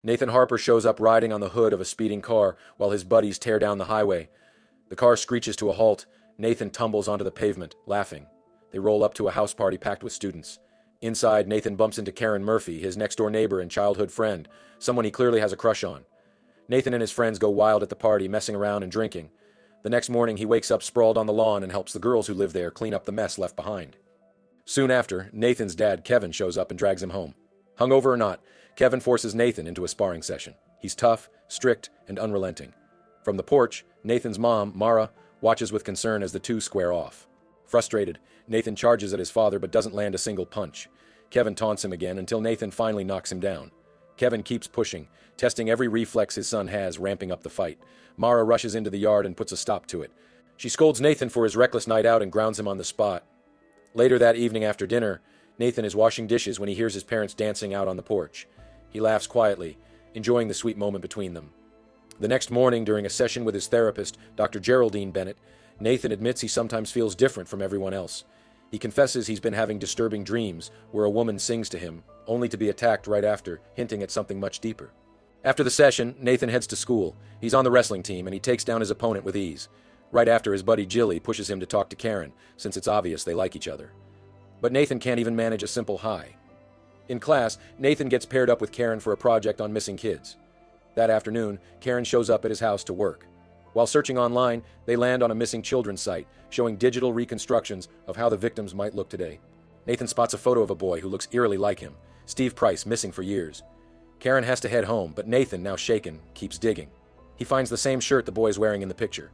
Nathan Harper shows up riding on the hood of a speeding car while his buddies tear down the highway. The car screeches to a halt. Nathan tumbles onto the pavement, laughing. They roll up to a house party packed with students. Inside, Nathan bumps into Karen Murphy, his next-door neighbor and childhood friend, someone he clearly has a crush on. Nathan and his friends go wild at the party, messing around and drinking. The next morning, he wakes up sprawled on the lawn and helps the girls who live there clean up the mess left behind. Soon after, Nathan's dad, Kevin, shows up and drags him home. Hungover or not, Kevin forces Nathan into a sparring session. He's tough, strict, and unrelenting. From the porch, Nathan's mom, Mara, watches with concern as the two square off. Frustrated, Nathan charges at his father but doesn't land a single punch. Kevin taunts him again until Nathan finally knocks him down. Kevin keeps pushing, testing every reflex his son has, ramping up the fight. Mara rushes into the yard and puts a stop to it. She scolds Nathan for his reckless night out and grounds him on the spot. Later that evening after dinner, Nathan is washing dishes when he hears his parents dancing out on the porch. He laughs quietly, enjoying the sweet moment between them. The next morning, during a session with his therapist, Dr. Geraldine Bennett, Nathan admits he sometimes feels different from everyone else. He confesses he's been having disturbing dreams where a woman sings to him, only to be attacked right after, hinting at something much deeper. After the session, Nathan heads to school. He's on the wrestling team, and he takes down his opponent with ease. Right after, his buddy Jilly pushes him to talk to Karen, since it's obvious they like each other. But Nathan can't even manage a simple hi. In class, Nathan gets paired up with Karen for a project on missing kids. That afternoon, Karen shows up at his house to work. While searching online, they land on a missing children's site, showing digital reconstructions of how the victims might look today. Nathan spots a photo of a boy who looks eerily like him, Steve Price, missing for years. Karen has to head home, but Nathan, now shaken, keeps digging. He finds the same shirt the boy is wearing in the picture.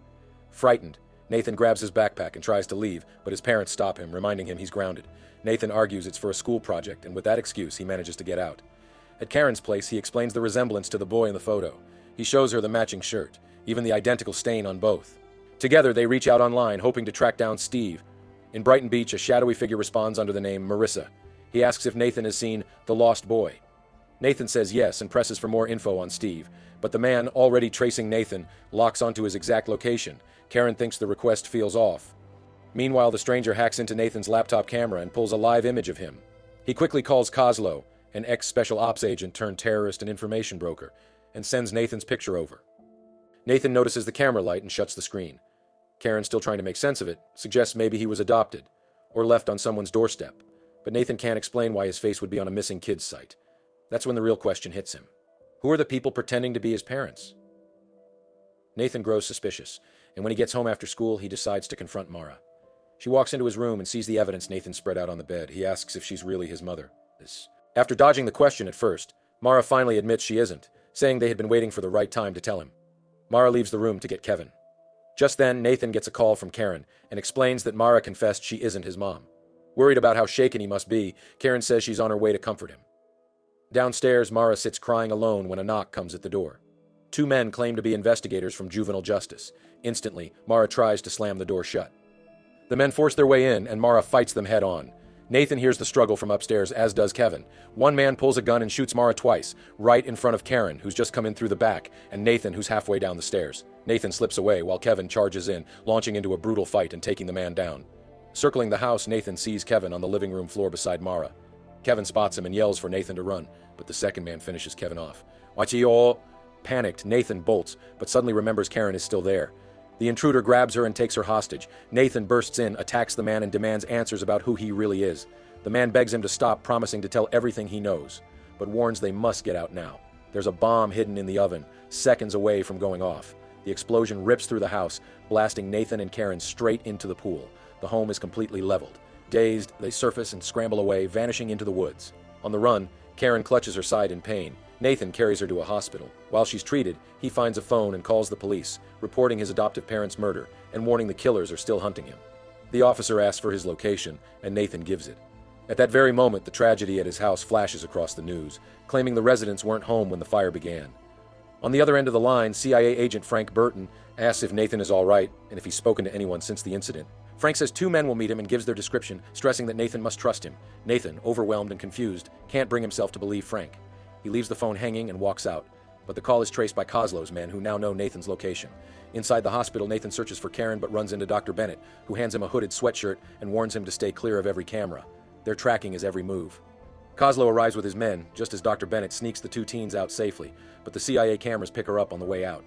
Frightened, Nathan grabs his backpack and tries to leave, but his parents stop him, reminding him he's grounded. Nathan argues it's for a school project, and with that excuse, he manages to get out. At Karen's place, he explains the resemblance to the boy in the photo. He shows her the matching shirt, even the identical stain on both. Together, they reach out online, hoping to track down Steve. In Brighton Beach, a shadowy figure responds under the name Marissa. He asks if Nathan has seen the lost boy. Nathan says yes and presses for more info on Steve, but the man, already tracing Nathan, locks onto his exact location. Karen thinks the request feels off. Meanwhile, the stranger hacks into Nathan's laptop camera and pulls a live image of him. He quickly calls Kozlo, an ex-special ops agent turned terrorist and information broker, and sends Nathan's picture over. Nathan notices the camera light and shuts the screen. Karen, still trying to make sense of it, suggests maybe he was adopted, or left on someone's doorstep, but Nathan can't explain why his face would be on a missing kid's site. That's when the real question hits him. Who are the people pretending to be his parents? Nathan grows suspicious, and when he gets home after school, he decides to confront Mara. She walks into his room and sees the evidence Nathan spread out on the bed. He asks if she's really his mother. After dodging the question at first, Mara finally admits she isn't, saying they had been waiting for the right time to tell him. Mara leaves the room to get Kevin. Just then, Nathan gets a call from Karen and explains that Mara confessed she isn't his mom. Worried about how shaken he must be, Karen says she's on her way to comfort him. Downstairs, Mara sits crying alone when a knock comes at the door. Two men claim to be investigators from juvenile justice. Instantly, Mara tries to slam the door shut. The men force their way in, and Mara fights them head on. Nathan hears the struggle from upstairs, as does Kevin. One man pulls a gun and shoots Mara twice, right in front of Karen, who's just come in through the back, and Nathan, who's halfway down the stairs. Nathan slips away while Kevin charges in, launching into a brutal fight and taking the man down. Circling the house, Nathan sees Kevin on the living room floor beside Mara. Kevin spots him and yells for Nathan to run, but the second man finishes Kevin off. "Watch ye all!" Panicked, Nathan bolts, but suddenly remembers Karen is still there. The intruder grabs her and takes her hostage. Nathan bursts in, attacks the man, and demands answers about who he really is. The man begs him to stop, promising to tell everything he knows, but warns they must get out now. There's a bomb hidden in the oven, seconds away from going off. The explosion rips through the house, blasting Nathan and Karen straight into the pool. The home is completely leveled. Dazed, they surface and scramble away, vanishing into the woods. On the run, Karen clutches her side in pain. Nathan carries her to a hospital. While she's treated, he finds a phone and calls the police, reporting his adoptive parents' murder and warning the killers are still hunting him. The officer asks for his location, and Nathan gives it. At that very moment, the tragedy at his house flashes across the news, claiming the residents weren't home when the fire began. On the other end of the line, CIA agent Frank Burton asks if Nathan is all right and if he's spoken to anyone since the incident. Frank says two men will meet him and gives their description, stressing that Nathan must trust him. Nathan, overwhelmed and confused, can't bring himself to believe Frank. He leaves the phone hanging and walks out, but the call is traced by Kozlo's men, who now know Nathan's location. Inside the hospital, Nathan searches for Karen but runs into Dr. Bennett, who hands him a hooded sweatshirt and warns him to stay clear of every camera. They're tracking his every move. Kozlo arrives with his men, just as Dr. Bennett sneaks the two teens out safely, but the CIA cameras pick her up on the way out.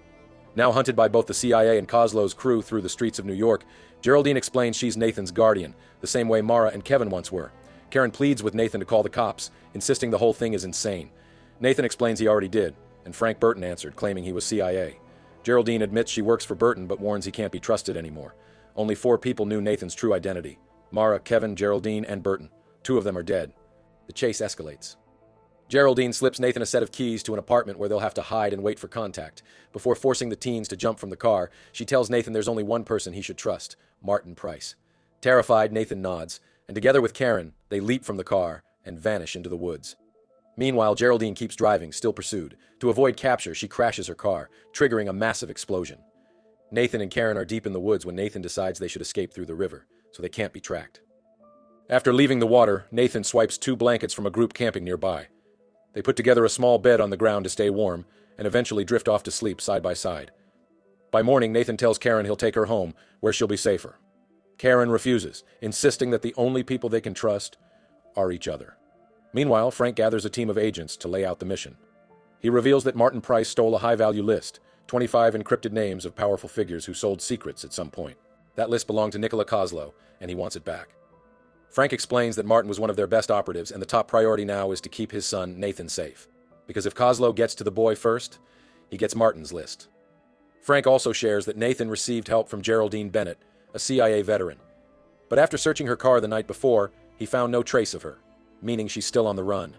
Now hunted by both the CIA and Kozlo's crew through the streets of New York, Geraldine explains she's Nathan's guardian, the same way Mara and Kevin once were. Karen pleads with Nathan to call the cops, insisting the whole thing is insane. Nathan explains he already did, and Frank Burton answered, claiming he was CIA. Geraldine admits she works for Burton but warns he can't be trusted anymore. Only 4 people knew Nathan's true identity: Mara, Kevin, Geraldine, and Burton. 2 of them are dead. The chase escalates. Geraldine slips Nathan a set of keys to an apartment where they'll have to hide and wait for contact. Before forcing the teens to jump from the car, she tells Nathan there's only one person he should trust: Martin Price. Terrified, Nathan nods, and together with Karen, they leap from the car and vanish into the woods. Meanwhile, Geraldine keeps driving, still pursued. To avoid capture, she crashes her car, triggering a massive explosion. Nathan and Karen are deep in the woods when Nathan decides they should escape through the river, so they can't be tracked. After leaving the water, Nathan swipes 2 blankets from a group camping nearby. They put together a small bed on the ground to stay warm, and eventually drift off to sleep side by side. By morning, Nathan tells Karen he'll take her home, where she'll be safer. Karen refuses, insisting that the only people they can trust are each other. Meanwhile, Frank gathers a team of agents to lay out the mission. He reveals that Martin Price stole a high-value list, 25 encrypted names of powerful figures who sold secrets at some point. That list belonged to Nikola Kozlo, and he wants it back. Frank explains that Martin was one of their best operatives, and the top priority now is to keep his son, Nathan, safe. Because if Kozlo gets to the boy first, he gets Martin's list. Frank also shares that Nathan received help from Geraldine Bennett, a CIA veteran. But after searching her car the night before, he found no trace of her, meaning she's still on the run.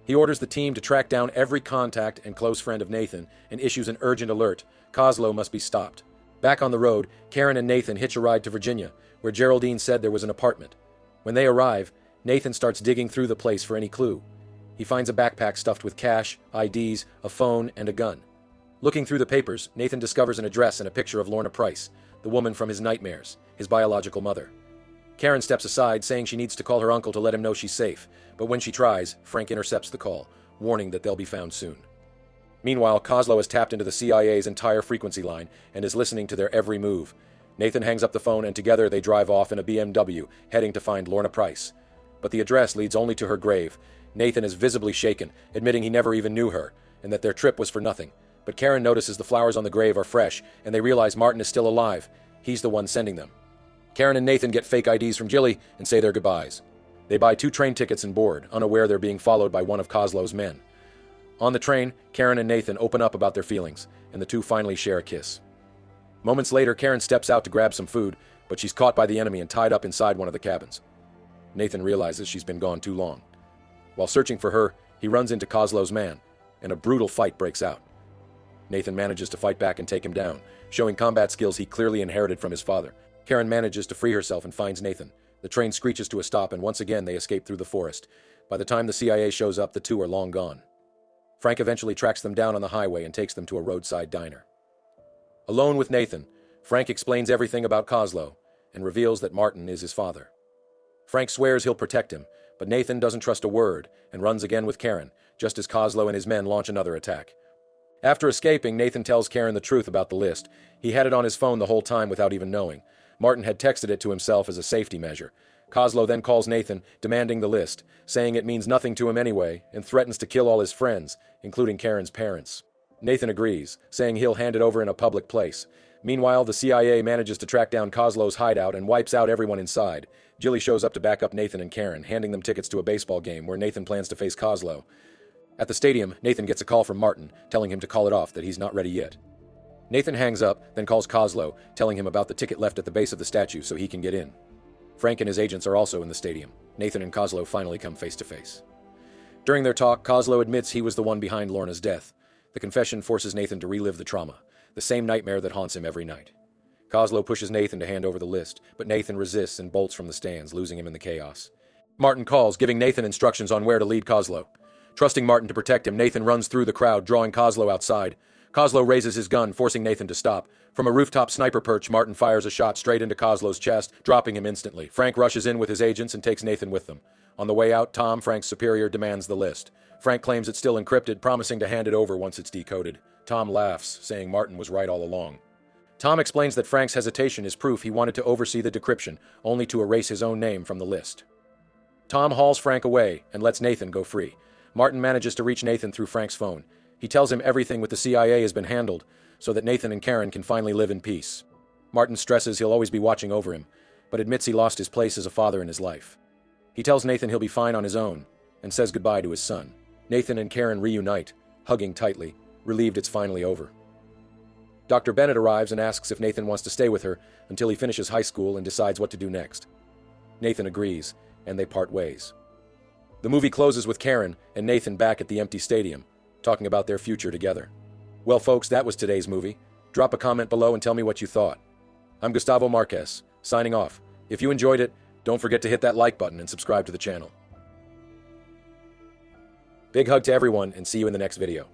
He orders the team to track down every contact and close friend of Nathan and issues an urgent alert: Kozlo must be stopped. Back on the road, Karen and Nathan hitch a ride to Virginia, where Geraldine said there was an apartment. When they arrive, Nathan starts digging through the place for any clue. He finds a backpack stuffed with cash, IDs, a phone, and a gun. Looking through the papers, Nathan discovers an address and a picture of Lorna Price, the woman from his nightmares, his biological mother. Karen steps aside, saying she needs to call her uncle to let him know she's safe, but when she tries, Frank intercepts the call, warning that they'll be found soon. Meanwhile, Kozlo has tapped into the CIA's entire frequency line and is listening to their every move. Nathan hangs up the phone and together they drive off in a BMW, heading to find Lorna Price. But the address leads only to her grave. Nathan is visibly shaken, admitting he never even knew her, and that their trip was for nothing. But Karen notices the flowers on the grave are fresh, and they realize Martin is still alive. He's the one sending them. Karen and Nathan get fake IDs from Jilly and say their goodbyes. They buy 2 train tickets and board, unaware they're being followed by one of Kozlo's men. On the train, Karen and Nathan open up about their feelings, and the 2 finally share a kiss. Moments later, Karen steps out to grab some food, but she's caught by the enemy and tied up inside one of the cabins. Nathan realizes she's been gone too long. While searching for her, he runs into Kozlo's man, and a brutal fight breaks out. Nathan manages to fight back and take him down, showing combat skills he clearly inherited from his father. Karen manages to free herself and finds Nathan. The train screeches to a stop, and once again they escape through the forest. By the time the CIA shows up, the 2 are long gone. Frank eventually tracks them down on the highway and takes them to a roadside diner. Alone with Nathan, Frank explains everything about Kozlo and reveals that Martin is his father. Frank swears he'll protect him, but Nathan doesn't trust a word and runs again with Karen, just as Kozlo and his men launch another attack. After escaping, Nathan tells Karen the truth about the list. He had it on his phone the whole time without even knowing. Martin had texted it to himself as a safety measure. Kozlo then calls Nathan, demanding the list, saying it means nothing to him anyway, and threatens to kill all his friends, including Karen's parents. Nathan agrees, saying he'll hand it over in a public place. Meanwhile, the CIA manages to track down Kozlo's hideout and wipes out everyone inside. Jilly shows up to back up Nathan and Karen, handing them tickets to a baseball game where Nathan plans to face Kozlo. At the stadium, Nathan gets a call from Martin, telling him to call it off, that he's not ready yet. Nathan hangs up, then calls Kozlo, telling him about the ticket left at the base of the statue so he can get in. Frank and his agents are also in the stadium. Nathan and Kozlo finally come face to face. During their talk, Kozlo admits he was the one behind Lorna's death. The confession forces Nathan to relive the trauma, the same nightmare that haunts him every night. Kozlo pushes Nathan to hand over the list, but Nathan resists and bolts from the stands, losing him in the chaos. Martin calls, giving Nathan instructions on where to lead Kozlo. Trusting Martin to protect him, Nathan runs through the crowd, drawing Kozlo outside. Kozlo raises his gun, forcing Nathan to stop. From a rooftop sniper perch, Martin fires a shot straight into Kozlo's chest, dropping him instantly. Frank rushes in with his agents and takes Nathan with them. On the way out, Tom, Frank's superior, demands the list. Frank claims it's still encrypted, promising to hand it over once it's decoded. Tom laughs, saying Martin was right all along. Tom explains that Frank's hesitation is proof he wanted to oversee the decryption, only to erase his own name from the list. Tom hauls Frank away and lets Nathan go free. Martin manages to reach Nathan through Frank's phone. He tells him everything with the CIA has been handled, so that Nathan and Karen can finally live in peace. Martin stresses he'll always be watching over him, but admits he lost his place as a father in his life. He tells Nathan he'll be fine on his own, and says goodbye to his son. Nathan and Karen reunite, hugging tightly, relieved it's finally over. Dr. Bennett arrives and asks if Nathan wants to stay with her until he finishes high school and decides what to do next. Nathan agrees, and they part ways. The movie closes with Karen and Nathan back at the empty stadium, talking about their future together. Well, folks, that was today's movie. Drop a comment below and tell me what you thought. I'm Gustavo Marquez, signing off. If you enjoyed it, don't forget to hit that like button and subscribe to the channel. Big hug to everyone, and see you in the next video.